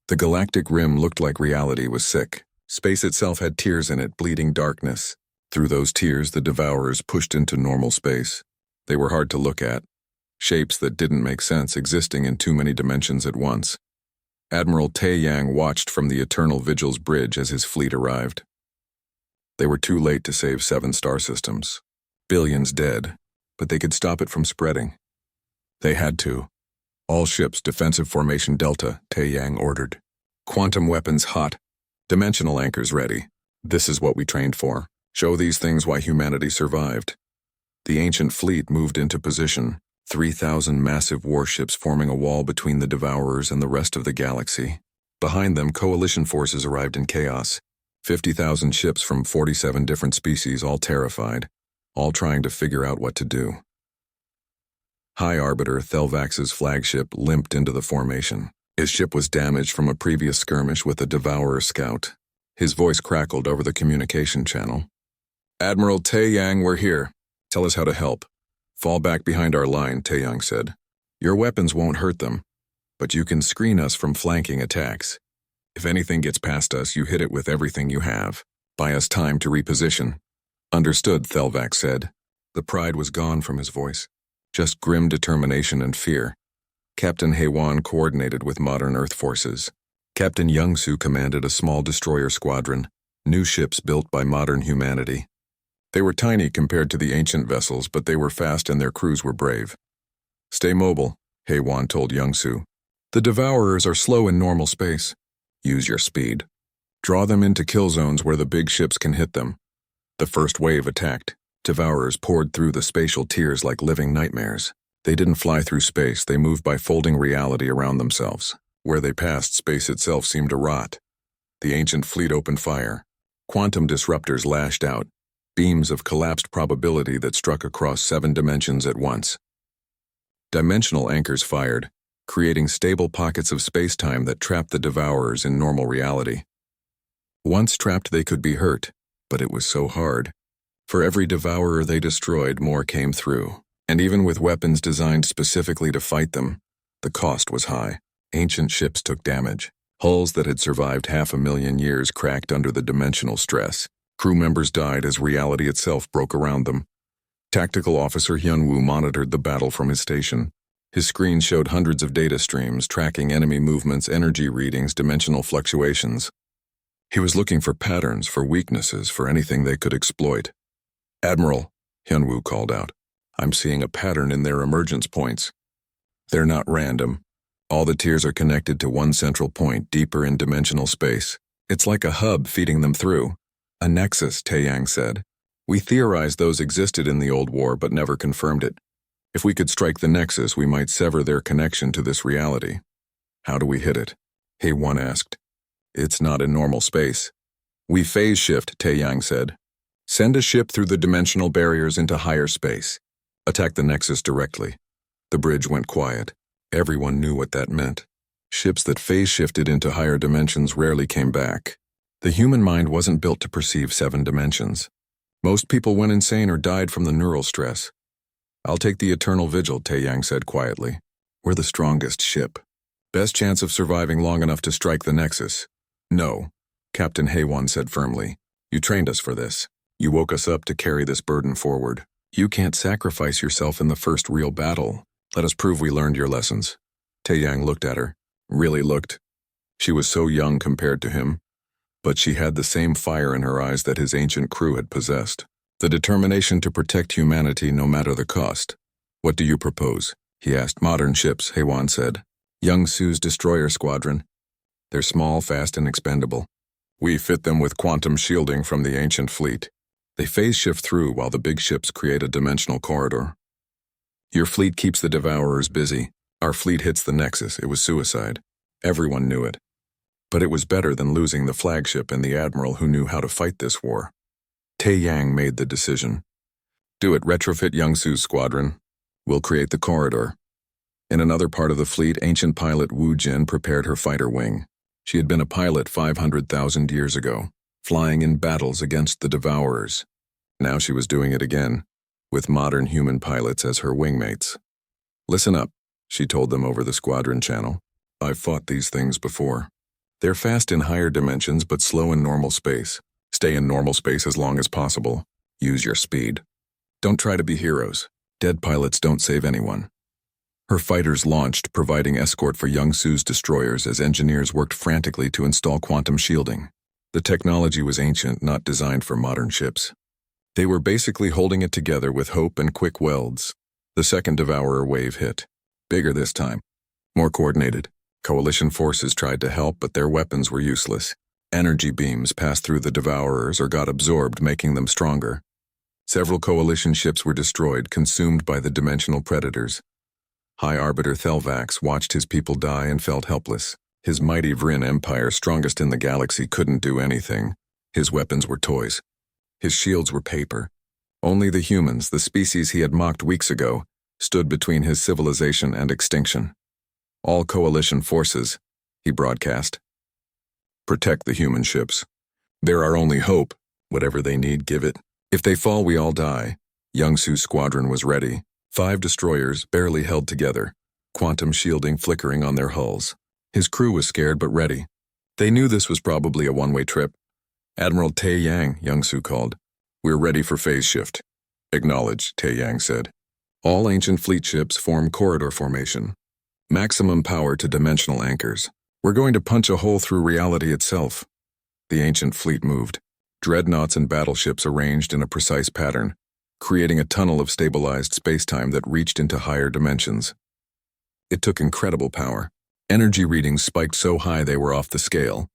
The galactic rim looked like reality was sick. Space itself had tears in it, bleeding darkness. Through those tears, the Devourers pushed into normal space. They were hard to look at. Shapes that didn't make sense, existing in too many dimensions at once. Admiral Tae-Yang watched from the Eternal Vigil's bridge as his fleet arrived. They were too late to save 7 star systems. Billions dead, but they could stop it from spreading. They had to. All ships, defensive formation Delta, Tae-Yang ordered. Quantum weapons hot. Dimensional anchors ready. This is what we trained for. Show these things why humanity survived. The ancient fleet moved into position. 3,000 massive warships forming a wall between the Devourers and the rest of the galaxy. Behind them, coalition forces arrived in chaos. 50,000 ships from 47 different species, all terrified, all trying to figure out what to do. High Arbiter Thelvax's flagship limped into the formation. His ship was damaged from a previous skirmish with a Devourer scout. His voice crackled over the communication channel. Admiral Tae-Yang, we're here. Tell us how to help. Fall back behind our line, Tae-Yang said. Your weapons won't hurt them, but you can screen us from flanking attacks. If anything gets past us, you hit it with everything you have. Buy us time to reposition. Understood, Thelvax said. The pride was gone from his voice. Just grim determination and fear. Captain Heywan coordinated with modern Earth forces. Captain Youngsu commanded a small destroyer squadron, new ships built by modern humanity. They were tiny compared to the ancient vessels, but they were fast and their crews were brave. Stay mobile, Heywan told Youngsu. The Devourers are slow in normal space. Use your speed. Draw them into kill zones where the big ships can hit them. The first wave attacked. Devourers poured through the spatial tiers like living nightmares. They didn't fly through space, they moved by folding reality around themselves. Where they passed, space itself seemed to rot. The ancient fleet opened fire. Quantum disruptors lashed out, beams of collapsed probability that struck across 7 dimensions at once. Dimensional anchors fired, creating stable pockets of space-time that trapped the Devourers in normal reality. Once trapped, they could be hurt, but it was so hard. For every Devourer they destroyed, more came through. And even with weapons designed specifically to fight them, the cost was high. Ancient ships took damage. Hulls that had survived 500,000 years cracked under the dimensional stress. Crew members died as reality itself broke around them. Tactical Officer Hyunwoo monitored the battle from his station. His screen showed hundreds of data streams tracking enemy movements, energy readings, dimensional fluctuations. He was looking for patterns, for weaknesses, for anything they could exploit. Admiral, Hyunwoo called out. I'm seeing a pattern in their emergence points. They're not random. All the tiers are connected to one central point deeper in dimensional space. It's like a hub feeding them through. A nexus, Tae-Yang said. We theorized those existed in the old war but never confirmed it. If we could strike the nexus, we might sever their connection to this reality. How do we hit it? Heywan asked. It's not in normal space. We phase shift, Tae-Yang said. Send a ship through the dimensional barriers into higher space. Attack the nexus directly. The bridge went quiet. Everyone knew what that meant. Ships that phase shifted into higher dimensions rarely came back. The human mind wasn't built to perceive 7 dimensions. Most people went insane or died from the neural stress. I'll take the Eternal Vigil, Tae-Yang said quietly. We're the strongest ship. Best chance of surviving long enough to strike the nexus. No, Captain Heywan said firmly. You trained us for this. You woke us up to carry this burden forward. You can't sacrifice yourself in the first real battle. Let us prove we learned your lessons. Tae-Yang looked at her. Really looked. She was so young compared to him, but she had the same fire in her eyes that his ancient crew had possessed. The determination to protect humanity no matter the cost. What do you propose? He asked. Modern ships, Heywan said. Youngsu's destroyer squadron. They're small, fast, and expendable. We fit them with quantum shielding from the ancient fleet. They phase shift through while the big ships create a dimensional corridor. Your fleet keeps the Devourers busy. Our fleet hits the nexus. It was suicide. Everyone knew it. But it was better than losing the flagship and the admiral who knew how to fight this war. Tae-Yang made the decision. Do it, retrofit Youngsu's squadron. We'll create the corridor. In another part of the fleet, ancient pilot Wu Jin prepared her fighter wing. She had been a pilot 500,000 years ago, flying in battles against the Devourers. Now she was doing it again, with modern human pilots as her wingmates. Listen up, she told them over the squadron channel. I've fought these things before. They're fast in higher dimensions but slow in normal space. Stay in normal space as long as possible. Use your speed. Don't try to be heroes. Dead pilots don't save anyone. Her fighters launched, providing escort for Young Su's destroyers as engineers worked frantically to install quantum shielding. The technology was ancient, not designed for modern ships. They were basically holding it together with hope and quick welds. The second Devourer wave hit. Bigger this time. More coordinated. Coalition forces tried to help, but their weapons were useless. Energy beams passed through the Devourers or got absorbed, making them stronger. Several Coalition ships were destroyed, consumed by the dimensional predators. High Arbiter Thelvax watched his people die and felt helpless. His mighty Vryn Empire, strongest in the galaxy, couldn't do anything. His weapons were toys. His shields were paper. Only the humans, the species he had mocked weeks ago, stood between his civilization and extinction. All Coalition forces, he broadcast. Protect the human ships. They're our only hope. Whatever they need, give it. If they fall, we all die. Young Su's squadron was ready. 5 destroyers, barely held together, quantum shielding flickering on their hulls. His crew was scared but ready. They knew this was probably a one-way trip. Admiral Tai Yang, Young Su called. We're ready for phase shift. Acknowledged, Tai Yang said. All ancient fleet ships form corridor formation. Maximum power to dimensional anchors. We're going to punch a hole through reality itself. The ancient fleet moved. Dreadnoughts and battleships arranged in a precise pattern, creating a tunnel of stabilized spacetime that reached into higher dimensions. It took incredible power. Energy readings spiked so high they were off the scale.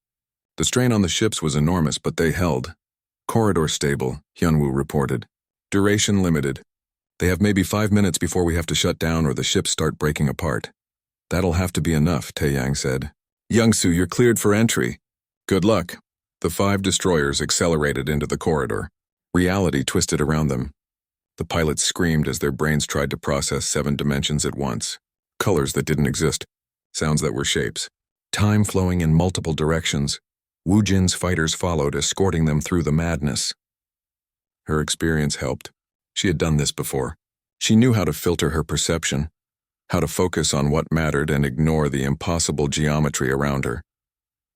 The strain on the ships was enormous, but they held. Corridor stable, Hyunwoo reported. Duration limited. They have maybe 5 minutes before we have to shut down or the ships start breaking apart. That'll have to be enough, Tai Yang said. Young-Su, you're cleared for entry. Good luck. The 5 destroyers accelerated into the corridor. Reality twisted around them. The pilots screamed as their brains tried to process 7 dimensions at once. Colors that didn't exist. Sounds that were shapes. Time flowing in multiple directions. Wu Jin's fighters followed, escorting them through the madness. Her experience helped. She had done this before. She knew how to filter her perception, how to focus on what mattered and ignore the impossible geometry around her.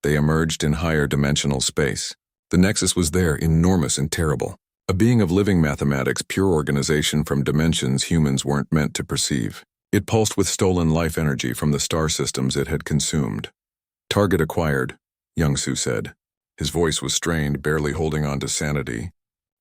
They emerged in higher dimensional space. The nexus was there, enormous and terrible. A being of living mathematics, pure organization from dimensions humans weren't meant to perceive. It pulsed with stolen life energy from the star systems it had consumed. Target acquired, Young Su said. His voice was strained, barely holding on to sanity.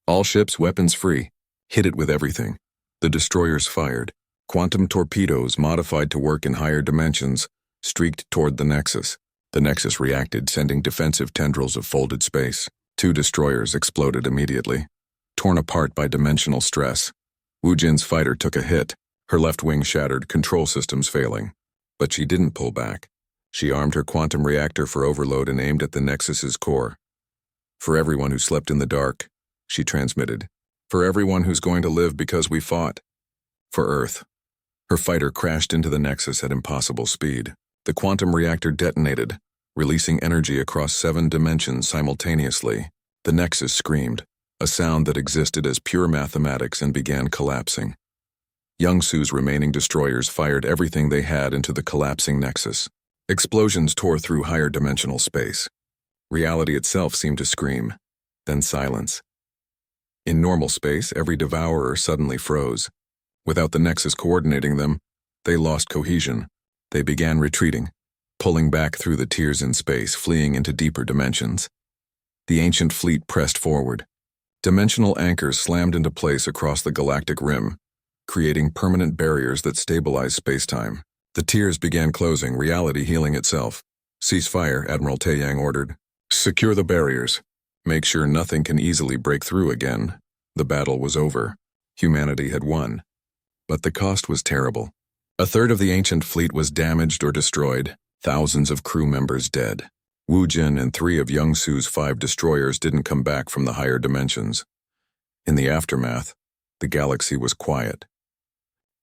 All ships weapons free. Hit it with everything. The destroyers fired. Quantum torpedoes, modified to work in higher dimensions, streaked toward the Nexus. The Nexus reacted, sending defensive tendrils of folded space. 2 destroyers exploded immediately, torn apart by dimensional stress. Wu Jin's fighter took a hit. Her left wing shattered, control systems failing. But she didn't pull back. She armed her quantum reactor for overload and aimed at the Nexus's core. For everyone who slept in the dark, she transmitted. For everyone who's going to live because we fought. For Earth. Her fighter crashed into the Nexus at impossible speed. The quantum reactor detonated, releasing energy across 7 dimensions simultaneously. The Nexus screamed, a sound that existed as pure mathematics, and began collapsing. Young Su's remaining destroyers fired everything they had into the collapsing Nexus. Explosions tore through higher dimensional space. Reality itself seemed to scream, then silence. In normal space, every devourer suddenly froze. Without the Nexus coordinating them, they lost cohesion. They began retreating, pulling back through the tiers in space, fleeing into deeper dimensions. The ancient fleet pressed forward. Dimensional anchors slammed into place across the galactic rim, creating permanent barriers that stabilized spacetime. The tiers began closing, reality healing itself. Cease fire, Admiral Tai Yang ordered. Secure the barriers. Make sure nothing can easily break through again. The battle was over. Humanity had won. But the cost was terrible. 1/3 of the ancient fleet was damaged or destroyed, thousands of crew members dead. Wu Jin and 3 of Young Su's 5 destroyers didn't come back from the higher dimensions. In the aftermath, the galaxy was quiet.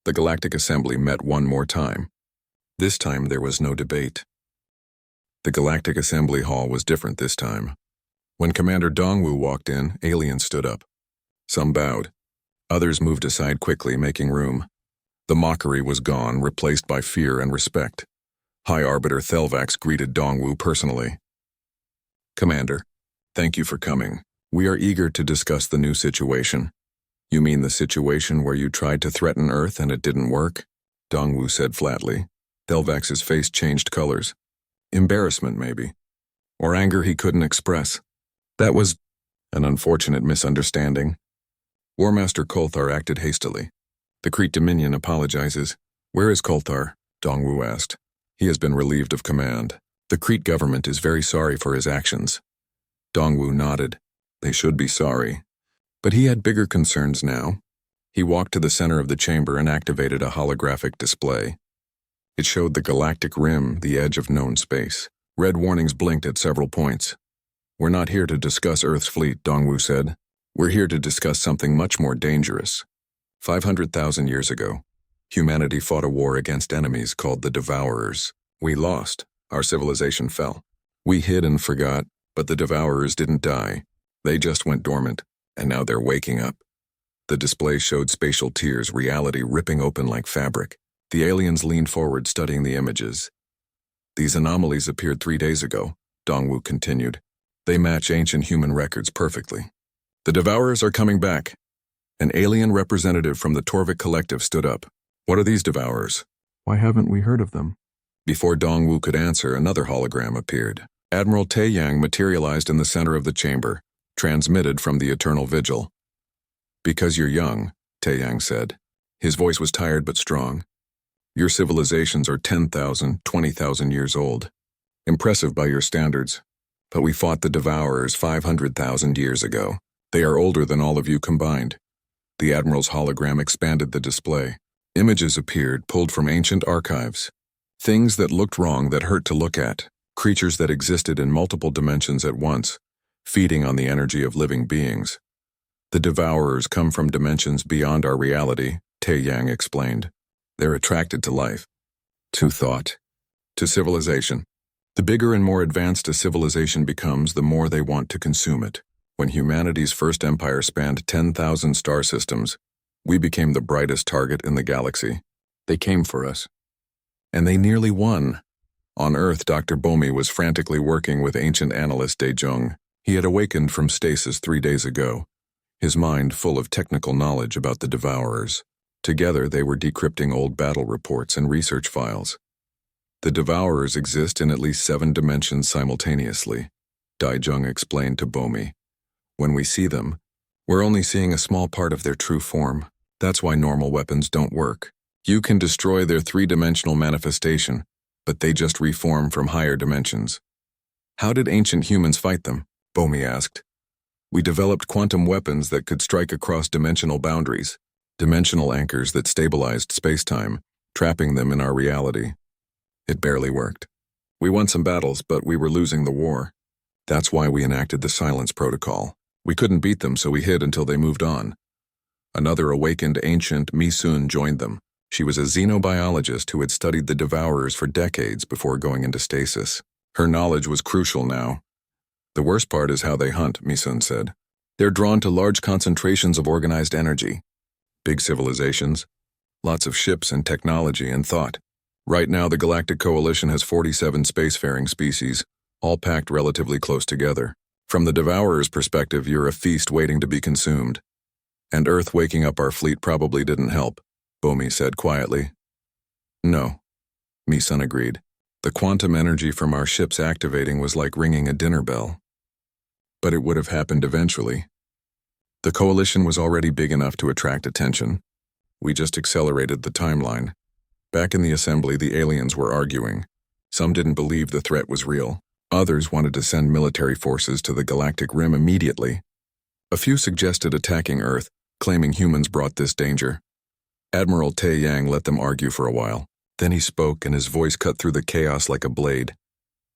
The Galactic Assembly met one more time. This time there was no debate. The Galactic Assembly Hall was different this time. When Commander Dongwu walked in, aliens stood up. Some bowed. Others moved aside quickly, making room. The mockery was gone, replaced by fear and respect. High Arbiter Thelvax greeted Dongwu personally. Commander, thank you for coming. We are eager to discuss the new situation. You mean the situation where you tried to threaten Earth and it didn't work? Dongwu said flatly. Delvax's face changed colors. Embarrassment, maybe. Or anger he couldn't express. That was an unfortunate misunderstanding. War Master Kolthar acted hastily. The Crete Dominion apologizes. Where is Kolthar? Dongwu asked. He has been relieved of command. The Crete government is very sorry for his actions. Dongwu nodded. They should be sorry. But he had bigger concerns now. He walked to the center of the chamber and activated a holographic display. It showed the galactic rim, the edge of known space. Red warnings blinked at several points. We're not here to discuss Earth's fleet, Dongwu said. We're here to discuss something much more dangerous. 500,000 years ago, humanity fought a war against enemies called the Devourers. We lost. Our civilization fell. We hid and forgot, but the Devourers didn't die. They just went dormant, and now they're waking up. The display showed spatial tiers, reality ripping open like fabric. The aliens leaned forward, studying the images. These anomalies appeared 3 days ago, Dongwu continued. They match ancient human records perfectly. The Devourers are coming back. An alien representative from the Torvik Collective stood up. What are these Devourers? Why haven't we heard of them? Before Dongwu could answer, another hologram appeared. Admiral Taeyang materialized in the center of the chamber, transmitted from the Eternal Vigil. Because you're young, Taeyang said. His voice was tired but strong. Your civilizations are 10,000, 20,000 years old. Impressive by your standards. But we fought the Devourers 500,000 years ago. They are older than all of you combined. The Admiral's hologram expanded the display. Images appeared, pulled from ancient archives. Things that looked wrong, that hurt to look at. Creatures that existed in multiple dimensions at once, feeding on the energy of living beings. The Devourers come from dimensions beyond our reality, Taeyang explained. They're attracted to life, to thought, to civilization. The bigger and more advanced a civilization becomes, the more they want to consume it. When humanity's first empire spanned 10,000 star systems, we became the brightest target in the galaxy. They came for us. And they nearly won. On Earth, Dr. Bomi was frantically working with ancient analyst Daejong. He had awakened from stasis 3 days ago, his mind full of technical knowledge about the Devourers. Together, they were decrypting old battle reports and research files. The Devourers exist in at least 7 dimensions simultaneously, Daejong explained to Bomi. When we see them, we're only seeing a small part of their true form. That's why normal weapons don't work. You can destroy their 3-dimensional manifestation, but they just reform from higher dimensions. How did ancient humans fight them? Bomi asked. We developed quantum weapons that could strike across dimensional boundaries, dimensional anchors that stabilized space-time, trapping them in our reality. It barely worked. We won some battles, but we were losing the war. That's why we enacted the Silence Protocol. We couldn't beat them, so we hid until they moved on. Another awakened ancient, Misun, joined them. She was a xenobiologist who had studied the Devourers for decades before going into stasis. Her knowledge was crucial now. The worst part is how they hunt, Misun said. They're drawn to large concentrations of organized energy. Big civilizations. Lots of ships and technology and thought. Right now, the Galactic Coalition has 47 spacefaring species, all packed relatively close together. From the Devourers' perspective, you're a feast waiting to be consumed. And Earth waking up our fleet probably didn't help, Bomi said quietly. No, Misun agreed. The quantum energy from our ships activating was like ringing a dinner bell. But it would have happened eventually. The coalition was already big enough to attract attention. We just accelerated the timeline. Back in the assembly, the aliens were arguing. Some didn't believe the threat was real. Others wanted to send military forces to the galactic rim immediately. A few suggested attacking Earth, claiming humans brought this danger. Admiral Taeyang let them argue for a while. Then he spoke, and his voice cut through the chaos like a blade.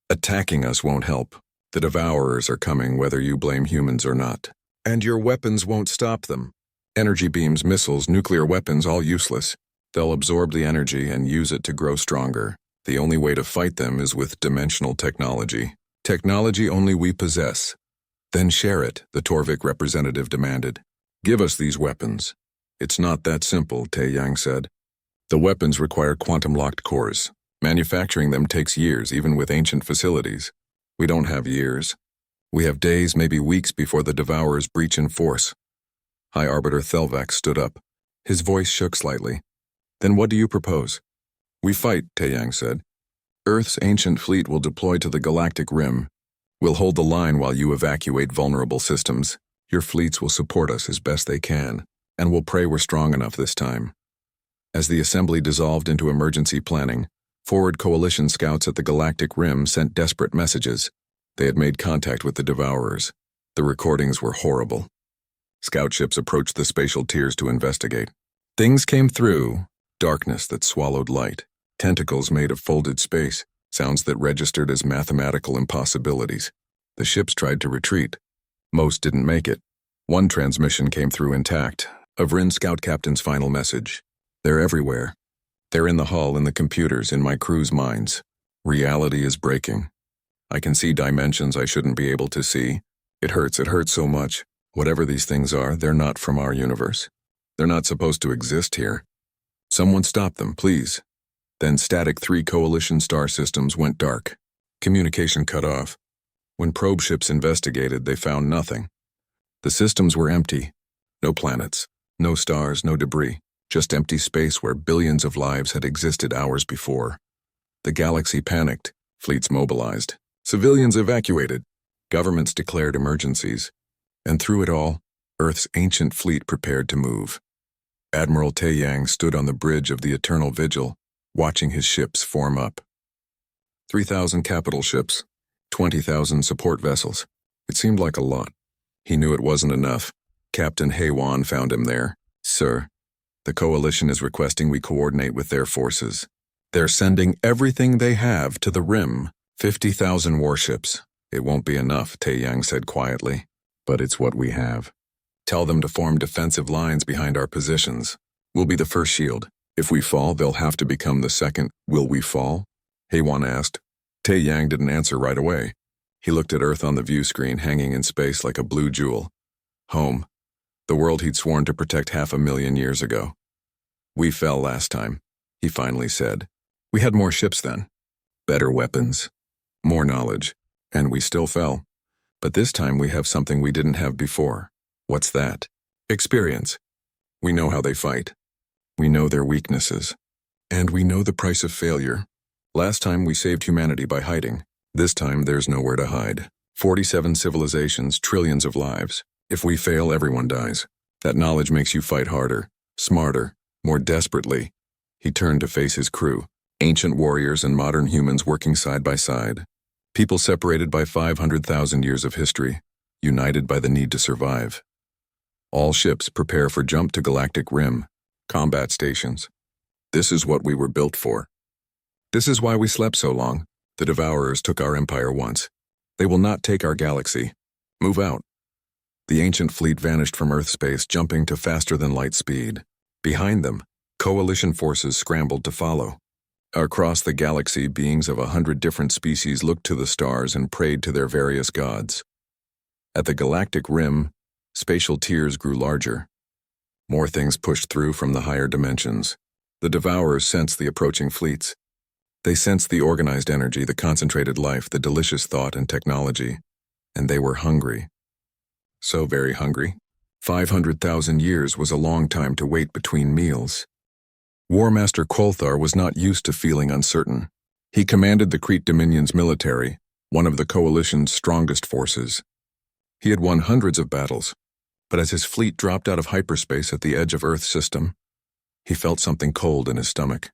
Attacking us won't help. The Devourers are coming whether you blame humans or not. And your weapons won't stop them. Energy beams, missiles, nuclear weapons, all useless. They'll absorb the energy and use it to grow stronger. The only way to fight them is with dimensional technology. Technology only we possess. Then share it, the Torvik representative demanded. Give us these weapons. It's not that simple, Taeyang said. The weapons require quantum-locked cores. Manufacturing them takes years, even with ancient facilities. We don't have years. We have days, maybe weeks before the Devourers breach in force. High Arbiter Thelvax stood up. His voice shook slightly. Then what do you propose? We fight, Taeyang said. Earth's ancient fleet will deploy to the Galactic Rim. We'll hold the line while you evacuate vulnerable systems. Your fleets will support us as best they can, and we'll pray we're strong enough this time. As the assembly dissolved into emergency planning, forward coalition scouts at the Galactic Rim sent desperate messages. They had made contact with the Devourers. The recordings were horrible. Scout ships approached the spatial tiers to investigate. Things came through. Darkness that swallowed light. Tentacles made of folded space. Sounds that registered as mathematical impossibilities. The ships tried to retreat. Most didn't make it. One transmission came through intact. A Vryn scout captain's final message. They're everywhere. They're in the hull, in the computers, in my crew's minds. Reality is breaking. I can see dimensions I shouldn't be able to see. It hurts so much. Whatever these things are, they're not from our universe. They're not supposed to exist here. Someone stop them, please. Then static 3 coalition star systems went dark. Communication cut off. When probe ships investigated, they found nothing. The systems were empty. No planets, no stars, no debris. Just empty space where billions of lives had existed hours before. The galaxy panicked, fleets mobilized, civilians evacuated, governments declared emergencies, and through it all, Earth's ancient fleet prepared to move. Admiral Taeyang stood on the bridge of the Eternal Vigil, watching his ships form up. 3,000 capital ships, 20,000 support vessels. It seemed like a lot. He knew it wasn't enough. Captain Haywan found him there. Sir, the coalition is requesting we coordinate with their forces. They're sending everything they have to the Rim. 50,000 warships. It won't be enough, Taeyang said quietly. But it's what we have. Tell them to form defensive lines behind our positions. We'll be the first shield. If we fall, they'll have to become the second. Will we fall? Haywan asked. Taeyang didn't answer right away. He looked at Earth on the view screen hanging in space like a blue jewel. Home. The world he'd sworn to protect 500,000 years ago. We fell last time, he finally said. We had more ships then. Better weapons. More knowledge. And we still fell. But this time we have something we didn't have before. What's that? Experience. We know how they fight. We know their weaknesses. And we know the price of failure. Last time we saved humanity by hiding. This time there's nowhere to hide. 47 civilizations, trillions of lives. If we fail, everyone dies. That knowledge makes you fight harder, smarter, more desperately. He turned to face his crew. Ancient warriors and modern humans working side by side. People separated by 500,000 years of history, united by the need to survive. All ships prepare for jump to Galactic Rim, combat stations. This is what we were built for. This is why we slept so long. The Devourers took our empire once. They will not take our galaxy. Move out. The ancient fleet vanished from Earth space, jumping to faster-than-light speed. Behind them, coalition forces scrambled to follow. Across the galaxy, beings of 100 different species looked to the stars and prayed to their various gods. At the Galactic Rim, spatial tiers grew larger. More things pushed through from the higher dimensions. The Devourers sensed the approaching fleets. They sensed the organized energy, the concentrated life, the delicious thought and technology. And they were hungry. So very hungry. 500,000 years was a long time to wait between meals. War Master Kolthar was not used to feeling uncertain. He commanded the Crete Dominion's military, one of the coalition's strongest forces. He had won hundreds of battles, but as his fleet dropped out of hyperspace at the edge of Earth's system, he felt something cold in his stomach.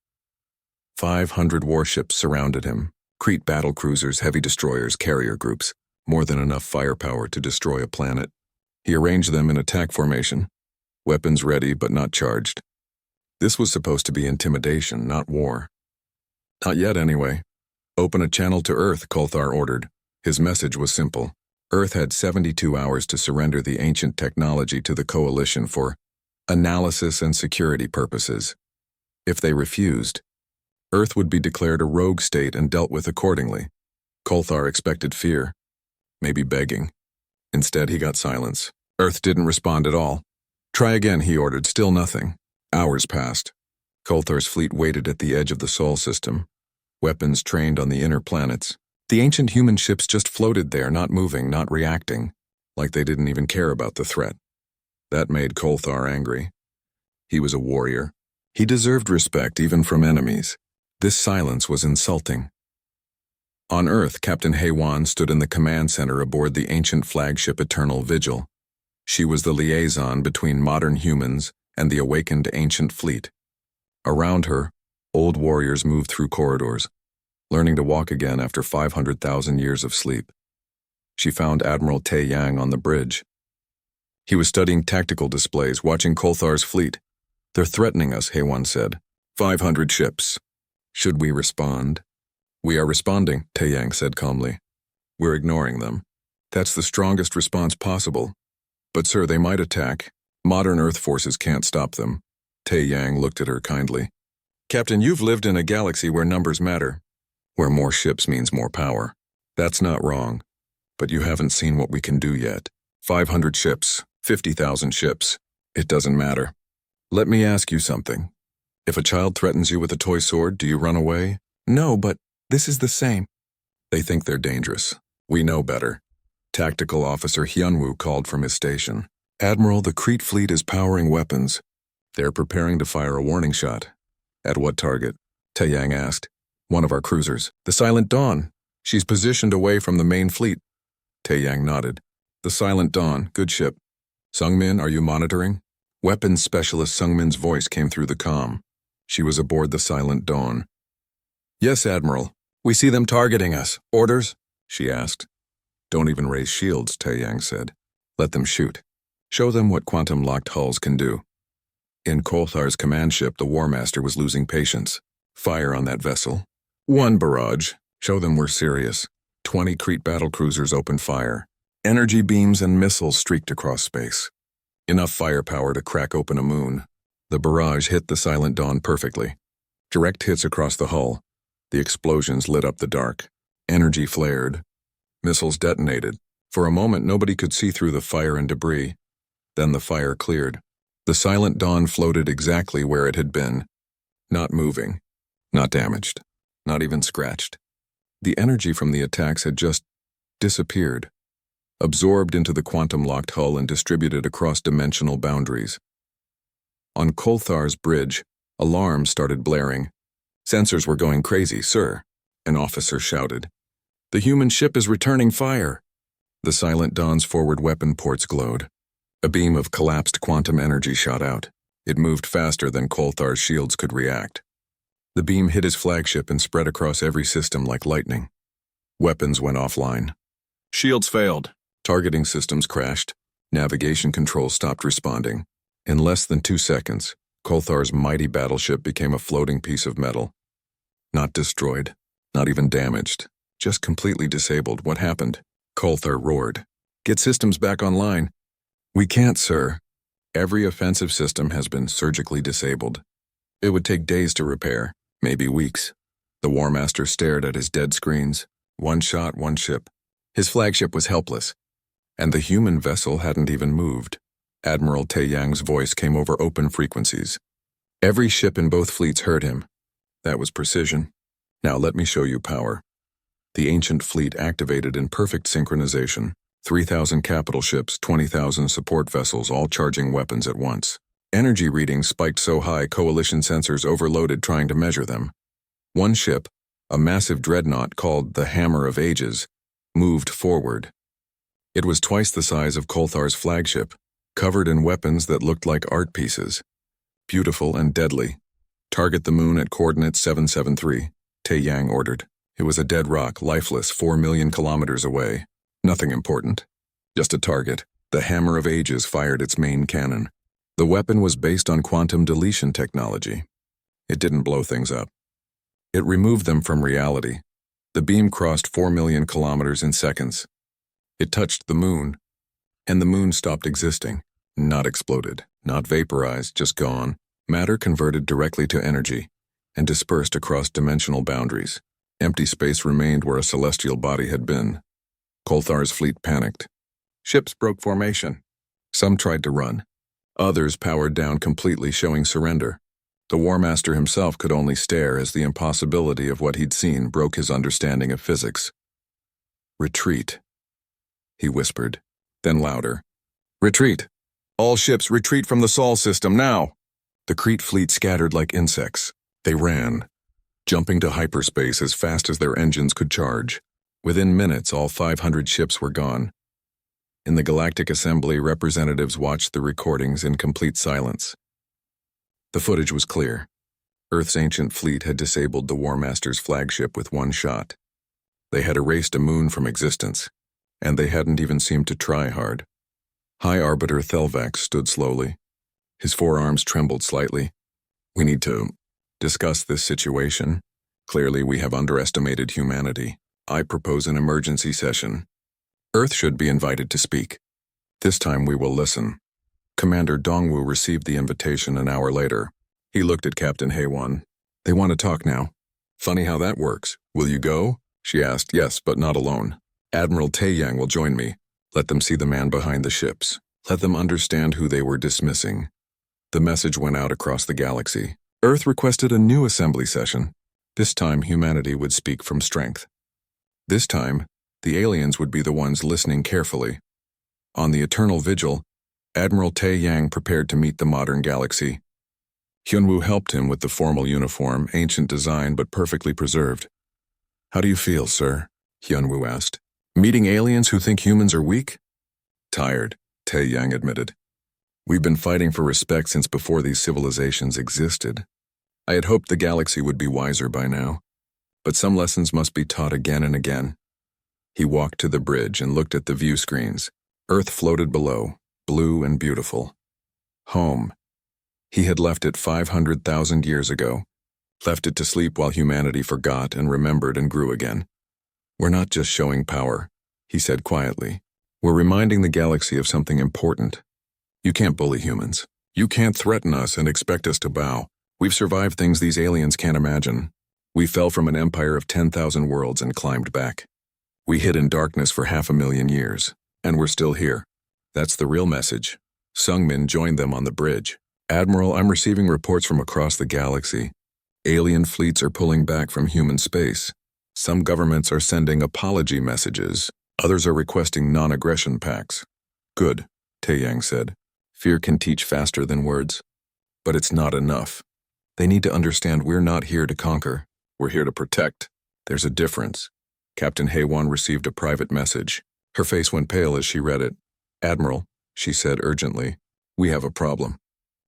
500 warships surrounded him, Crete battlecruisers, heavy destroyers, carrier groups, more than enough firepower to destroy a planet. He arranged them in attack formation, weapons ready but not charged. This was supposed to be intimidation, not war. Not yet, anyway. Open a channel to Earth, Kolthar ordered. His message was simple. Earth had 72 hours to surrender the ancient technology to the Coalition for analysis and security purposes. If they refused, Earth would be declared a rogue state and dealt with accordingly. Kolthar expected fear, maybe begging. Instead, he got silence. Earth didn't respond at all. Try again, he ordered, still nothing. Hours passed. Kolthar's fleet waited at the edge of the Sol system, weapons trained on the inner planets, The ancient human ships just floated there, not moving, not reacting, like they didn't even care about the threat. That made Kolthar angry. He was a warrior. He deserved respect even from enemies. This silence was insulting. On Earth, Captain Haywan stood in the command center aboard the ancient flagship Eternal Vigil. She was the liaison between modern humans and the awakened ancient fleet. Around her, old warriors moved through corridors, learning to walk again after 500,000 years of sleep. She found Admiral Tae Yang on the bridge. He was studying tactical displays, watching Kolthar's fleet. "They're threatening us," Haywan said. 500 ships. Should we respond? "We are responding," Tae Yang said calmly. "We're ignoring them. That's the strongest response possible. But sir, they might attack. Modern Earth forces can't stop them." Tae Yang looked at her kindly. "Captain, you've lived in a galaxy where numbers matter, where more ships means more power. That's not wrong. But you haven't seen what we can do yet. 500 ships, 50,000 ships. It doesn't matter. Let me ask you something. If a child threatens you with a toy sword, do you run away?" "No, but this is the same." "They think they're dangerous. We know better." Tactical Officer Hyunwoo called from his station. "Admiral, the Crete fleet is powering weapons. They're preparing to fire a warning shot." "At what target?" Tae Yang asked. "One of our cruisers. The Silent Dawn. She's positioned away from the main fleet." Tae Yang nodded. "The Silent Dawn, good ship. Sungmin, are you monitoring?" Weapons Specialist Sungmin's voice came through the comm. She was aboard the Silent Dawn. "Yes, Admiral. We see them targeting us. Orders?" she asked. "Don't even raise shields," Tae Yang said. "Let them shoot. Show them what quantum-locked hulls can do." In Kolthar's command ship, the War Master was losing patience. "Fire on that vessel. One barrage. Show them we're serious." 20 Crete battlecruisers opened fire. Energy beams and missiles streaked across space. Enough firepower to crack open a moon. The barrage hit the Silent Dawn perfectly. Direct hits across the hull. The explosions lit up the dark. Energy flared. Missiles detonated. For a moment, nobody could see through the fire and debris. Then the fire cleared. The Silent Dawn floated exactly where it had been. Not moving. Not damaged. Not even scratched. The energy from the attacks had just disappeared, absorbed into the quantum-locked hull and distributed across dimensional boundaries. On Kolthar's bridge, alarms started blaring. "Sensors were going crazy, sir," an officer shouted. "The human ship is returning fire." The Silent Dawn's forward weapon ports glowed. A beam of collapsed quantum energy shot out. It moved faster than Kolthar's shields could react. The beam hit his flagship and spread across every system like lightning. Weapons went offline. Shields failed. Targeting systems crashed. Navigation control stopped responding. In less than 2 seconds, Kolthar's mighty battleship became a floating piece of metal. Not destroyed, not even damaged, just completely disabled. "What happened?" Kolthar roared. "Get systems back online." "We can't, sir. Every offensive system has been surgically disabled. It would take days to repair, maybe weeks." The War Master stared at his dead screens. One shot, one ship. His flagship was helpless, and the human vessel hadn't even moved. Admiral Tae Yang's voice came over open frequencies. Every ship in both fleets heard him. That was precision. "Now let me show you power." The ancient fleet activated in perfect synchronization. 3,000 capital ships, 20,000 support vessels, all charging weapons at once. Energy readings spiked so high coalition sensors overloaded trying to measure them. One ship, a massive dreadnought called the Hammer of Ages, moved forward. It was twice the size of Kolthar's flagship, covered in weapons that looked like art pieces. Beautiful and deadly. "Target the moon at coordinate 773, Tae Yang ordered. It was a dead rock, lifeless, 4 million kilometers away. Nothing important. Just a target. The Hammer of Ages fired its main cannon. The weapon was based on quantum deletion technology. It didn't blow things up. It removed them from reality. The beam crossed 4 million kilometers in seconds. It touched the moon, and the moon stopped existing. Not exploded, not vaporized, just gone. Matter converted directly to energy and dispersed across dimensional boundaries. Empty space remained where a celestial body had been. Kolthar's fleet panicked. Ships broke formation. Some tried to run. Others powered down completely, showing surrender. The War Master himself could only stare as the impossibility of what he'd seen broke his understanding of physics. Retreat, he whispered, then louder. Retreat! All ships retreat from the Sol system now! The Crete fleet scattered like insects. They ran, jumping to hyperspace as fast as their engines could charge. Within minutes, all 500 ships were gone. In the Galactic Assembly, representatives watched the recordings in complete silence. The footage was clear. Earth's ancient fleet had disabled the War Master's flagship with one shot. They had erased a moon from existence, and they hadn't even seemed to try hard. High Arbiter Thelvax stood slowly. His forearms trembled slightly. We need to discuss this situation. Clearly, we have underestimated humanity. I propose an emergency session. Earth should be invited to speak. This time we will listen. Commander Dongwu received the invitation an hour later. He looked at Captain Heywan. They want to talk now. Funny how that works. Will you go? She asked. Yes, but not alone. Admiral Taeyang will join me. Let them see the man behind the ships. Let them understand who they were dismissing. The message went out across the galaxy. Earth requested a new assembly session. This time humanity would speak from strength. This time, the aliens would be the ones listening carefully. On the Eternal Vigil, Admiral Taeyang prepared to meet the modern galaxy. Hyunwoo helped him with the formal uniform, ancient design but perfectly preserved. How do you feel, sir? Hyunwoo asked. Meeting aliens who think humans are weak? Tired, Taeyang admitted. We've been fighting for respect since before these civilizations existed. I had hoped the galaxy would be wiser by now, but some lessons must be taught again and again. He walked to the bridge and looked at the view screens. Earth floated below, blue and beautiful. Home. He had left it 500,000 years ago, left it to sleep while humanity forgot and remembered and grew again. We're not just showing power, he said quietly. We're reminding the galaxy of something important. You can't bully humans. You can't threaten us and expect us to bow. We've survived things these aliens can't imagine. We fell from an empire of 10,000 worlds and climbed back. We hid in darkness for 500,000 years, and we're still here. That's the real message. Sungmin joined them on the bridge. Admiral, I'm receiving reports from across the galaxy. Alien fleets are pulling back from human space. Some governments are sending apology messages. Others are requesting non-aggression pacts. Good, Taeyang said. Fear can teach faster than words. But it's not enough. They need to understand we're not here to conquer. We're here to protect. There's a difference. Captain Heywan received a private message. Her face went pale as she read it. Admiral, she said urgently, we have a problem.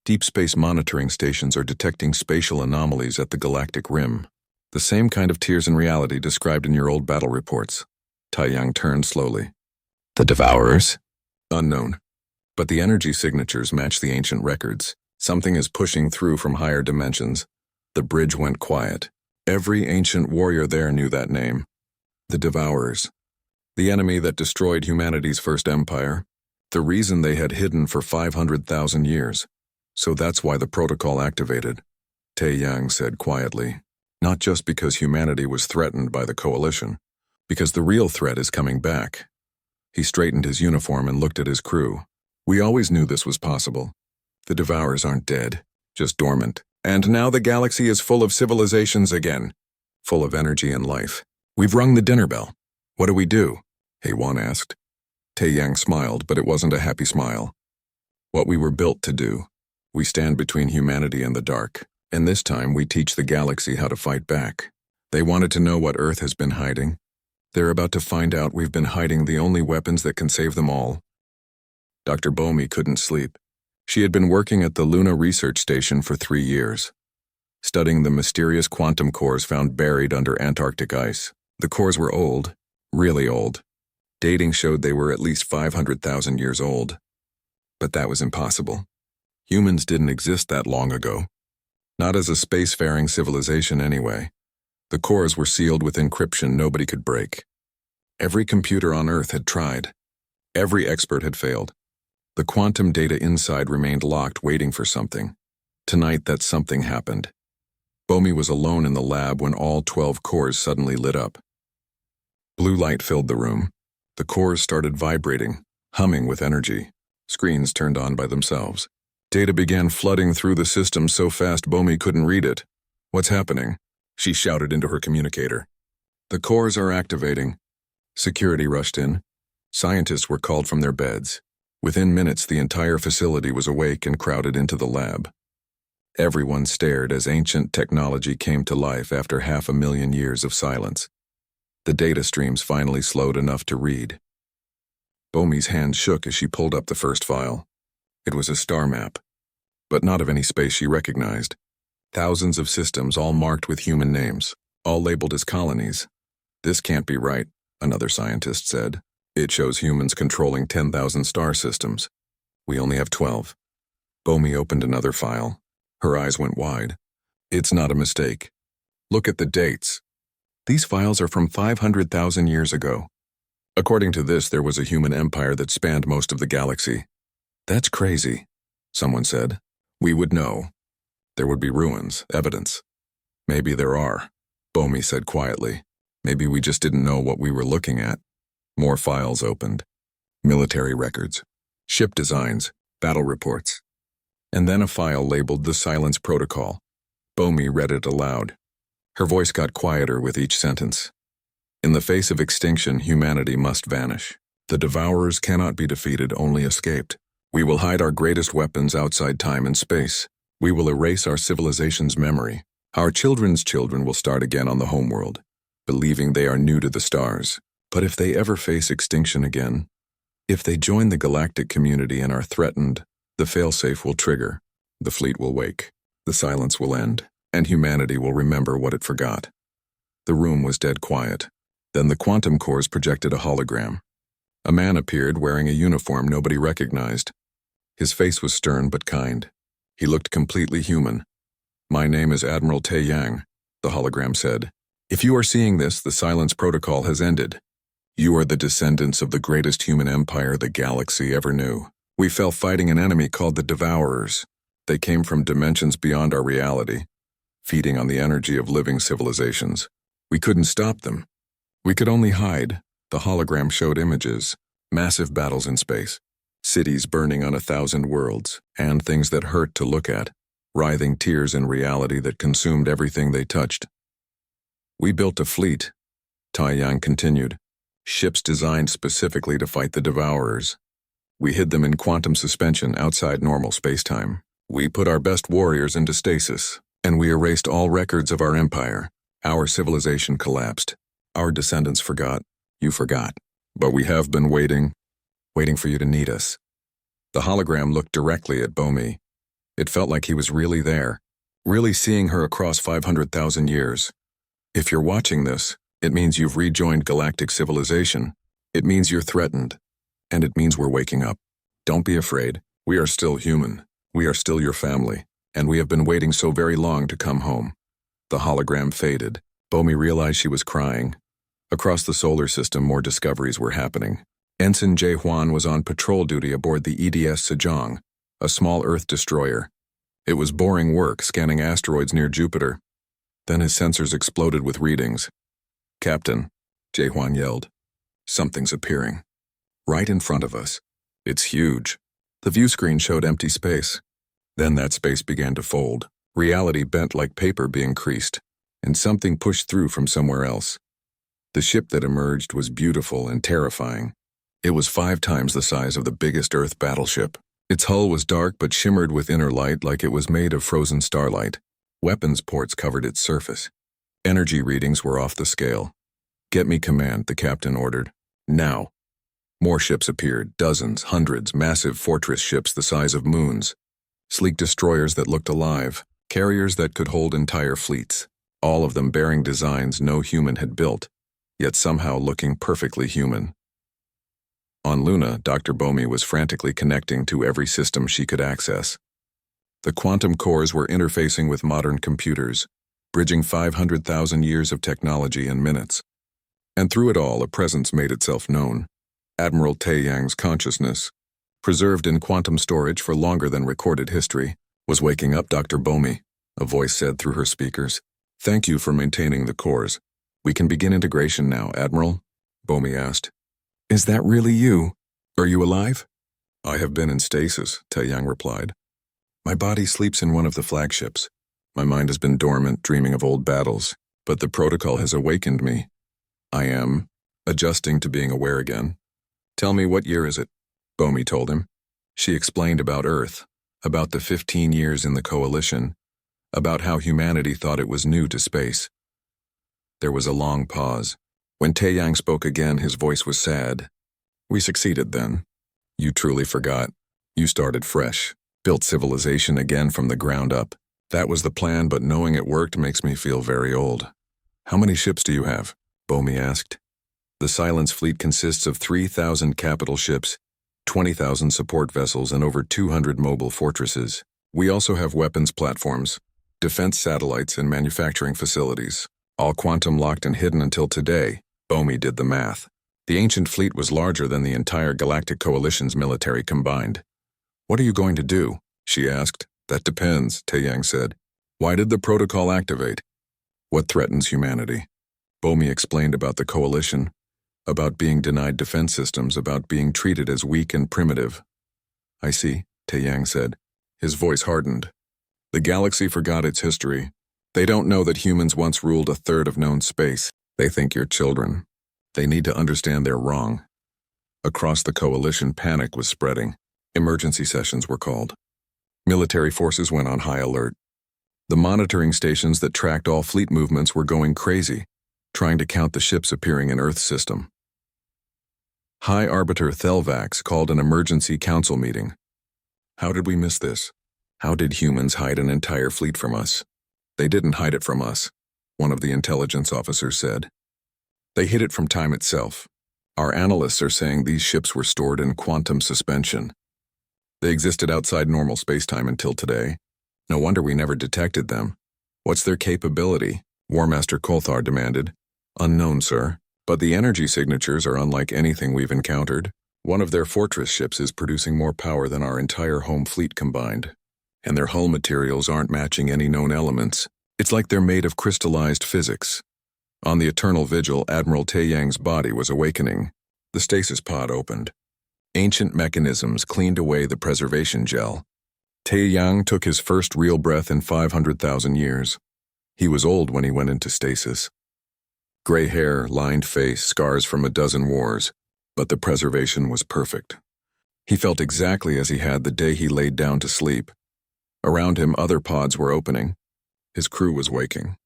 Deep space monitoring stations are detecting spatial anomalies at the galactic rim. The same kind of tears in reality described in your old battle reports. Taeyang turned slowly. The Devourers? Unknown. But the energy signatures match the ancient records. Something is pushing through from higher dimensions. The bridge went quiet. Every ancient warrior there knew that name. The Devourers. The enemy that destroyed humanity's first empire. The reason they had hidden for 500,000 years. So that's why the protocol activated, Taeyang said quietly. Not just because humanity was threatened by the coalition, because the real threat is coming back. He straightened his uniform and looked at his crew. We always knew this was possible. The Devourers aren't dead, just dormant. And now the galaxy is full of civilizations again, full of energy and life. We've rung the dinner bell. What do we do? Heywan asked. Taeyang smiled, but it wasn't a happy smile. What we were built to do. We stand between humanity and the dark, and this time we teach the galaxy how to fight back. They wanted to know what Earth has been hiding. They're about to find out we've been hiding the only weapons that can save them all. Dr. Bomi couldn't sleep. She had been working at the Luna Research Station for 3 years, studying the mysterious quantum cores found buried under Antarctic ice. The cores were old, really old. Dating showed they were at least 500,000 years old. But that was impossible. Humans didn't exist that long ago. Not as a spacefaring civilization anyway. The cores were sealed with encryption nobody could break. Every computer on Earth had tried. Every expert had failed. The quantum data inside remained locked, waiting for something. Tonight, that something happened. Bomi was alone in the lab when all 12 cores suddenly lit up. Blue light filled the room. The cores started vibrating, humming with energy. Screens turned on by themselves. Data began flooding through the system so fast Bomi couldn't read it. What's happening? She shouted into her communicator. The cores are activating. Security rushed in. Scientists were called from their beds. Within minutes, the entire facility was awake and crowded into the lab. Everyone stared as ancient technology came to life after 500,000 years of silence. The data streams finally slowed enough to read. Bomi's hand shook as she pulled up the first file. It was a star map, but not of any space she recognized. Thousands of systems, all marked with human names, all labeled as colonies. "This can't be right," another scientist said. "It shows humans controlling 10,000 star systems. We only have 12. Bomi opened another file. Her eyes went wide. "It's not a mistake. Look at the dates. These files are from 500,000 years ago. According to this, there was a human empire that spanned most of the galaxy." "That's crazy," someone said. "We would know. There would be ruins, evidence." "Maybe there are," Bomi said quietly. "Maybe we just didn't know what we were looking at." More files opened. Military records, ship designs, battle reports. And then a file labeled the Silence Protocol. Bomi read it aloud. Her voice got quieter with each sentence. "In the face of extinction, humanity must vanish. The devourers cannot be defeated, only escaped. We will hide our greatest weapons outside time and space. We will erase our civilization's memory. Our children's children will start again on the homeworld, believing they are new to the stars. But if they ever face extinction again, if they join the galactic community and are threatened, the failsafe will trigger, the fleet will wake, the silence will end, and humanity will remember what it forgot." The room was dead quiet. Then the quantum cores projected a hologram. A man appeared wearing a uniform nobody recognized. His face was stern but kind. He looked completely human. "My name is Admiral Tae Yang," the hologram said. "If you are seeing this, the Silence Protocol has ended. You are the descendants of the greatest human empire the galaxy ever knew. We fell fighting an enemy called the Devourers. They came from dimensions beyond our reality, feeding on the energy of living civilizations. We couldn't stop them. We could only hide." The hologram showed images, massive battles in space, cities burning on 1,000 worlds, and things that hurt to look at, writhing tears in reality that consumed everything they touched. "We built a fleet," Tai Yang continued. "Ships designed specifically to fight the Devourers. We hid them in quantum suspension outside normal spacetime. We put our best warriors into stasis, and we erased all records of our empire. Our civilization collapsed. Our descendants forgot. You forgot. But we have been waiting for you to need us." The hologram looked directly at Bomi. It felt like he was really there, really seeing her across 500,000 years. "If you're watching this, it means you've rejoined galactic civilization. It means you're threatened. And it means we're waking up. Don't be afraid. We are still human. We are still your family. And we have been waiting so very long to come home." The hologram faded. Bomi realized she was crying. Across the solar system, more discoveries were happening. Ensign Jae Hwan was on patrol duty aboard the EDS Sejong, a small Earth destroyer. It was boring work scanning asteroids near Jupiter. Then his sensors exploded with readings. "Captain," Jae Hwan yelled, "something's appearing. Right in front of us. It's huge." The view screen showed empty space. Then that space began to fold. Reality bent like paper being creased, and something pushed through from somewhere else. The ship that emerged was beautiful and terrifying. It was 5 times the size of the biggest Earth battleship. Its hull was dark but shimmered with inner light like it was made of frozen starlight. Weapons ports covered its surface. Energy readings were off the scale. "Get me command," the captain ordered. "Now." More ships appeared, dozens, hundreds, massive fortress ships the size of moons. Sleek destroyers that looked alive, carriers that could hold entire fleets, all of them bearing designs no human had built, yet somehow looking perfectly human. On Luna, Dr. Bomi was frantically connecting to every system she could access. The quantum cores were interfacing with modern computers, bridging 500,000 years of technology in minutes. And through it all, a presence made itself known. Admiral Tae Yang's consciousness, preserved in quantum storage for longer than recorded history, was waking up. "Dr. Bomi," a voice said through her speakers. "Thank you for maintaining the cores. We can begin integration now, Admiral," Bomi asked. "Is that really you? Are you alive?" "I have been in stasis," Tae Yang replied. "My body sleeps in one of the flagships. My mind has been dormant, dreaming of old battles, but the protocol has awakened me. I am adjusting to being aware again. "Tell me, what year is it?" Bomi told him. She explained about Earth, about the 15 years in the coalition, about how humanity thought it was new to space. There was a long pause. When Taeyang spoke again, his voice was sad. "We succeeded then. You truly forgot. You started fresh, built civilization again from the ground up. That was the plan, but knowing it worked makes me feel very old." "How many ships do you have?" Bomi asked. "The Silence Fleet consists of 3,000 capital ships, 20,000 support vessels, and over 200 mobile fortresses. We also have weapons platforms, defense satellites, and manufacturing facilities, all quantum locked and hidden until today." Bomi did the math. The ancient fleet was larger than the entire Galactic Coalition's military combined. "What are you going to do?" she asked. "That depends," Taeyang said. "Why did the protocol activate? What threatens humanity?" Bomi explained about the coalition, about being denied defense systems, about being treated as weak and primitive. "I see," Taeyang said. His voice hardened. "The galaxy forgot its history. They don't know that humans once ruled a third of known space. They think you're children. They need to understand they're wrong." Across the coalition, panic was spreading. Emergency sessions were called. Military forces went on high alert. The monitoring stations that tracked all fleet movements were going crazy, trying to count the ships appearing in Earth's system. High Arbiter Thelvax called an emergency council meeting. "How did we miss this? How did humans hide an entire fleet from us?" "They didn't hide it from us," one of the intelligence officers said. "They hid it from time itself. Our analysts are saying these ships were stored in quantum suspension. They existed outside normal spacetime until today. No wonder we never detected them." "What's their capability?" War Master Kolthar demanded. "Unknown, sir. But the energy signatures are unlike anything we've encountered. One of their fortress ships is producing more power than our entire home fleet combined. And their hull materials aren't matching any known elements. It's like they're made of crystallized physics." On the Eternal Vigil, Admiral Taeyang's body was awakening. The stasis pod opened. Ancient mechanisms cleaned away the preservation gel. Taeyang took his first real breath in 500,000 years. He was old when he went into stasis. Gray hair, lined face, scars from a dozen wars, but the preservation was perfect. He felt exactly as he had the day he laid down to sleep. Around him, other pods were opening. His crew was waking.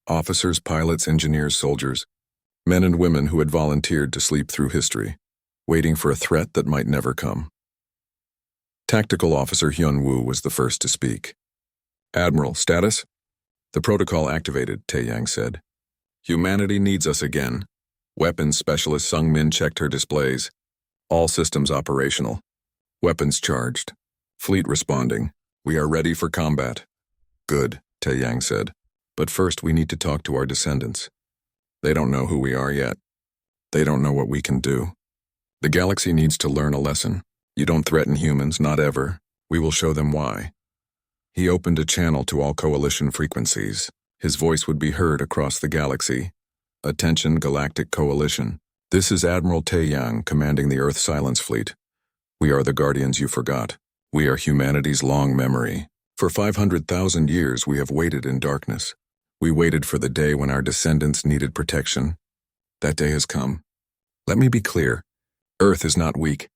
Officers, pilots, engineers, soldiers, men and women who had volunteered to sleep through history, waiting for a threat that might never come. Tactical Officer Hyun-woo was the first to speak. "Admiral, status?" "The protocol activated," Taeyang said. "Humanity needs us again." Weapons Specialist Sung-min checked her displays. All systems operational. Weapons charged. Fleet responding. "We are ready for combat." "Good," Taeyang said. "But first we need to talk to our descendants. They don't know who we are yet. They don't know what we can do. The galaxy needs to learn a lesson. You don't threaten humans, not ever. We will show them why." He opened a channel to all coalition frequencies. His voice would be heard across the galaxy. "Attention, Galactic Coalition. This is Admiral Taeyang commanding the Earth Silence Fleet. We are the guardians you forgot. We are humanity's long memory. For 500,000 years we have waited in darkness. We waited for the day when our descendants needed protection. That day has come. Let me be clear. Earth is not weak.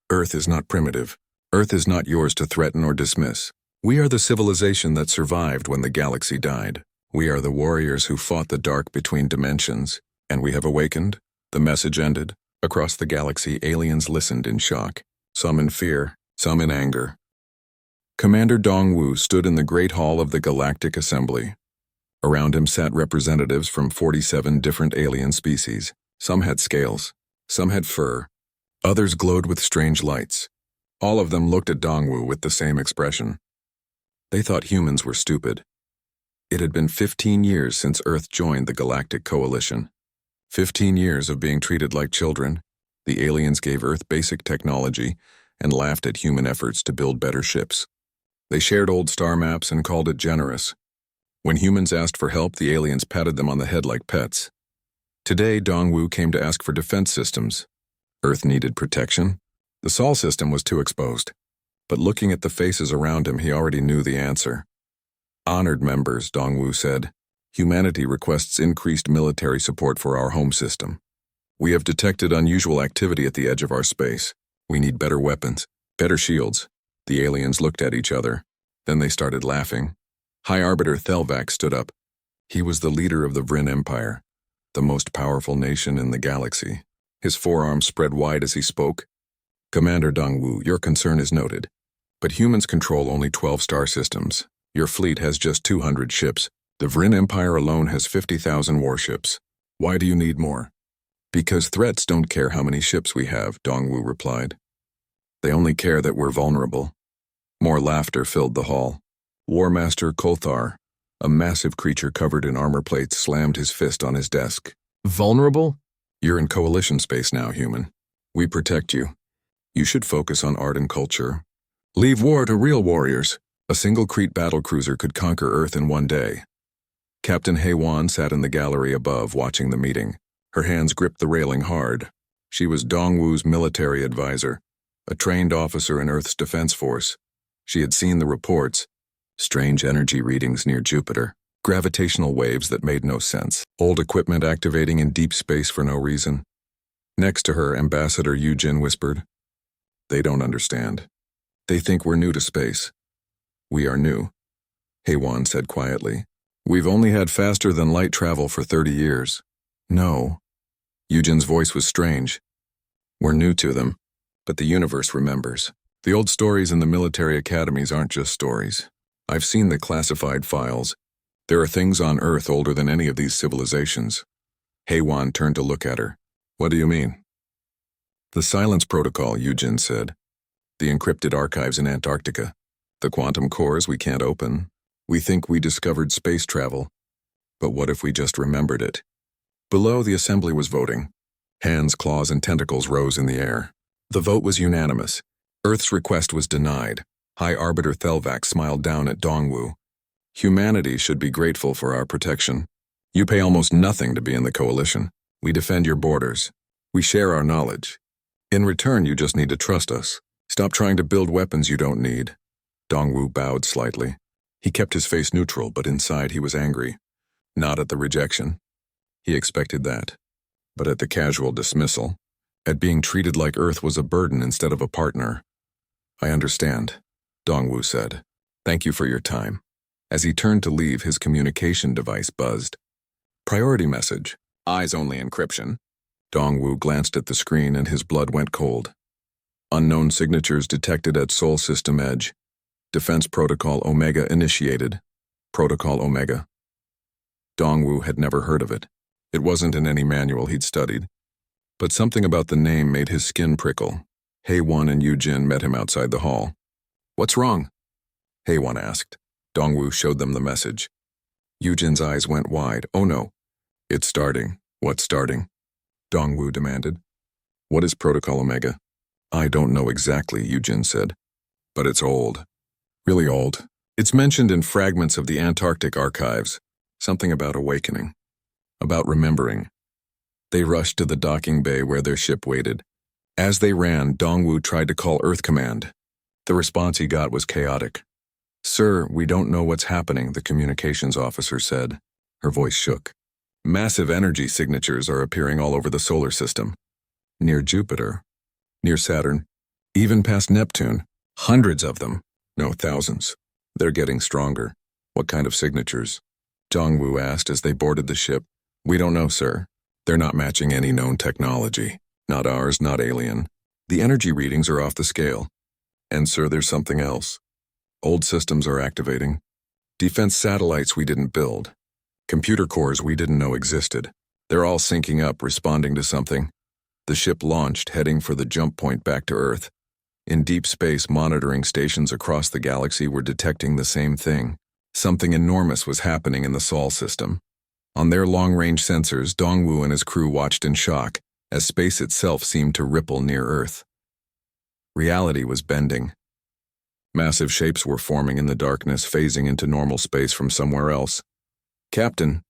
Earth is not primitive. Earth is not yours to threaten or dismiss. We are the civilization that survived when the galaxy died. We are the warriors who fought the dark between dimensions, and we have awakened." The message ended. Across the galaxy, aliens listened in shock, some in fear, some in anger. Commander Dongwu stood in the Great Hall of the Galactic Assembly. Around him sat representatives from 47 different alien species. Some had scales, some had fur, others glowed with strange lights. All of them looked at Dongwu with the same expression. They thought humans were stupid. It had been 15 years since Earth joined the Galactic Coalition. 15 years of being treated like children. The aliens gave Earth basic technology and laughed at human efforts to build better ships. They shared old star maps and called it generous. When humans asked for help, the aliens patted them on the head like pets. Today, Dongwu came to ask for defense systems. Earth needed protection. The Sol system was too exposed. But looking at the faces around him, he already knew the answer. "Honored members," Dongwu said, "humanity requests increased military support for our home system. We have detected unusual activity at the edge of our space. We need better weapons, better shields. The aliens looked at each other. Then they started laughing. High Arbiter Thelvac stood up. He was the leader of the Vryn Empire, the most powerful nation in the galaxy. His forearms spread wide as he spoke. Commander Dongwu, your concern is noted. But humans control only 12 star systems. Your fleet has just 200 ships. The Vryn Empire alone has 50,000 warships. Why do you need more? Because threats don't care how many ships we have, Dongwu replied. They only care that we're vulnerable. More laughter filled the hall. War Master Kolthar, a massive creature covered in armor plates, slammed his fist on his desk. Vulnerable? You're in coalition space now, human. We protect you. You should focus on art and culture. Leave war to real warriors. A single Crete battlecruiser could conquer Earth in one day. Captain Heywan sat in the gallery above watching the meeting. Her hands gripped the railing hard. She was Dongwu's military advisor, a trained officer in Earth's defense force. She had seen the reports, strange energy readings near Jupiter, gravitational waves that made no sense, old equipment activating in deep space for no reason. Next to her, Ambassador Yujin whispered, "They don't understand. They think we're new to space. We are new," Heywan said quietly. "We've only had faster-than-light travel for 30 years. No." Yujin's voice was strange. "We're new to them, but the universe remembers. The old stories in the military academies aren't just stories. I've seen the classified files. There are things on Earth older than any of these civilizations." Heywan turned to look at her. "What do you mean?" "The silence protocol," Yujin said. "The encrypted archives in Antarctica. The quantum cores we can't open. We think we discovered space travel. But what if we just remembered it?" Below, the assembly was voting. Hands, claws, and tentacles rose in the air. The vote was unanimous. Earth's request was denied. High Arbiter Thelvac smiled down at Dongwu. "Humanity should be grateful for our protection. You pay almost nothing to be in the coalition. We defend your borders. We share our knowledge. In return, you just need to trust us. Stop trying to build weapons you don't need." Dongwu bowed slightly. He kept his face neutral, but inside he was angry. Not at the rejection. He expected that. But at the casual dismissal, at being treated like Earth was a burden instead of a partner. "I understand," Dongwu said. "Thank you for your time." As he turned to leave, his communication device buzzed. "Priority message. Eyes-only encryption." Dongwu glanced at the screen and his blood went cold. "Unknown signatures detected at Sol System Edge. Defense Protocol Omega initiated. Protocol Omega." Dongwu had never heard of it. It wasn't in any manual he'd studied. But something about the name made his skin prickle. Heywan and Yujin met him outside the hall. "What's wrong?" Heywan asked. Dongwu showed them the message. Yujin's eyes went wide. "Oh no. It's starting." "What's starting?" Dongwu demanded. "What is Protocol Omega?" "I don't know exactly," Yujin said. "But it's old. Really old. It's mentioned in fragments of the Antarctic archives. Something about awakening. About remembering." They rushed to the docking bay where their ship waited. As they ran, Dongwu tried to call Earth Command. The response he got was chaotic. "Sir, we don't know what's happening," the communications officer said. Her voice shook. "Massive energy signatures are appearing all over the solar system. Near Jupiter, near Saturn, even past Neptune. Hundreds of them. No, thousands. They're getting stronger." "What kind of signatures?" Dongwu asked as they boarded the ship. "We don't know, sir. They're not matching any known technology. Not ours, not alien. The energy readings are off the scale. And sir, there's something else. Old systems are activating. Defense satellites we didn't build. Computer cores we didn't know existed. They're all syncing up, responding to something." The ship launched, heading for the jump point back to Earth. In deep space, monitoring stations across the galaxy were detecting the same thing. Something enormous was happening in the Sol system. On their long-range sensors, Dongwu and his crew watched in shock, as space itself seemed to ripple near Earth. Reality was bending. Massive shapes were forming in the darkness, phasing into normal space from somewhere else. "Captain,"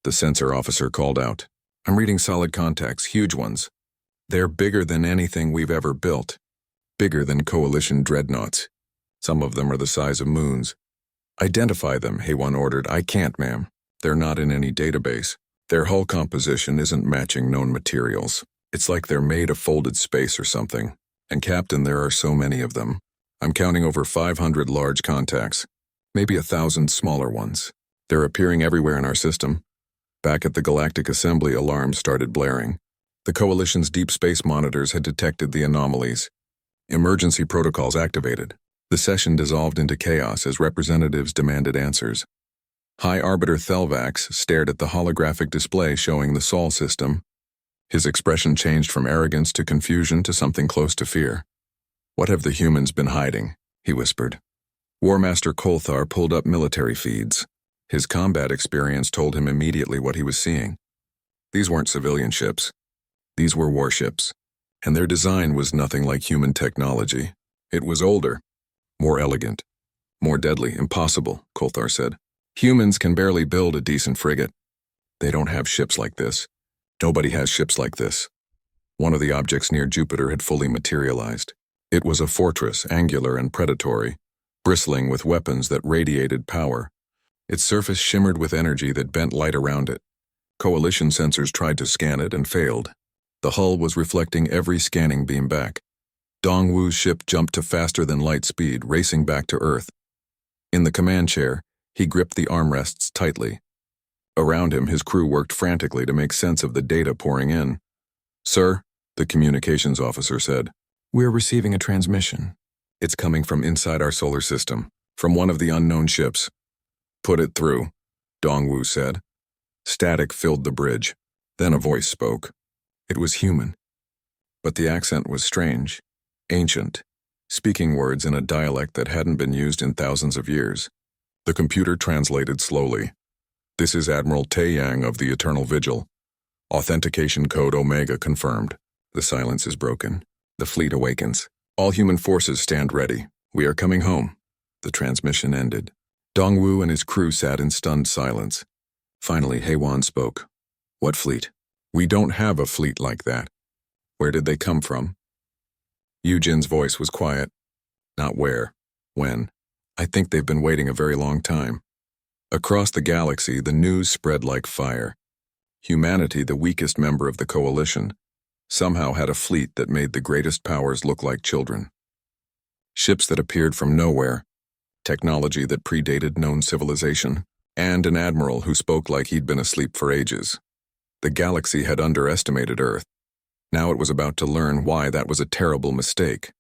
the sensor officer called out. "I'm reading solid contacts, huge ones. They're bigger than anything we've ever built. Bigger than coalition dreadnoughts. Some of them are the size of moons." "Identify them," Heywan ordered. "I can't, ma'am. They're not in any database. Their hull composition isn't matching known materials." It's like they're made of folded space or something. And Captain, there are so many of them. I'm counting over 500 large contacts, maybe 1,000 smaller ones. They're appearing everywhere in our system. Back at the Galactic Assembly, alarms started blaring. The Coalition's deep space monitors had detected the anomalies. Emergency protocols activated. The session dissolved into chaos as representatives demanded answers. High Arbiter Thelvax stared at the holographic display showing the Sol system. His expression changed from arrogance to confusion to something close to fear. "What have the humans been hiding?" he whispered. War Master Kolthar pulled up military feeds. His combat experience told him immediately what he was seeing. These weren't civilian ships. These were warships. And their design was nothing like human technology. It was older, more elegant, more deadly. "Impossible," Kolthar said. "Humans can barely build a decent frigate. They don't have ships like this. Nobody has ships like this." One of the objects near Jupiter had fully materialized. It was a fortress, angular and predatory, bristling with weapons that radiated power. Its surface shimmered with energy that bent light around it. Coalition sensors tried to scan it and failed. The hull was reflecting every scanning beam back. Dongwu's ship jumped to faster than light speed, racing back to Earth. In the command chair, he gripped the armrests tightly. Around him, his crew worked frantically to make sense of the data pouring in. "Sir," the communications officer said, "we're receiving a transmission. It's coming from inside our solar system, from one of the unknown ships." "Put it through," Dongwu said. Static filled the bridge. Then a voice spoke. It was human. But the accent was strange, ancient, speaking words in a dialect that hadn't been used in thousands of years. The computer translated slowly. "This is Admiral Taeyang of the Eternal Vigil. Authentication code Omega confirmed. The silence is broken. The fleet awakens. All human forces stand ready. We are coming home." The transmission ended. Dongwu and his crew sat in stunned silence. Finally, Heiwan spoke. "What fleet?" "We don't have a fleet like that." "Where did they come from?" Eugen's voice was quiet. "Not where. When. I think they've been waiting a very long time." Across the galaxy, the news spread like fire. Humanity, the weakest member of the Coalition, somehow had a fleet that made the greatest powers look like children. Ships that appeared from nowhere, technology that predated known civilization, and an admiral who spoke like he'd been asleep for ages. The galaxy had underestimated Earth. Now it was about to learn why that was a terrible mistake.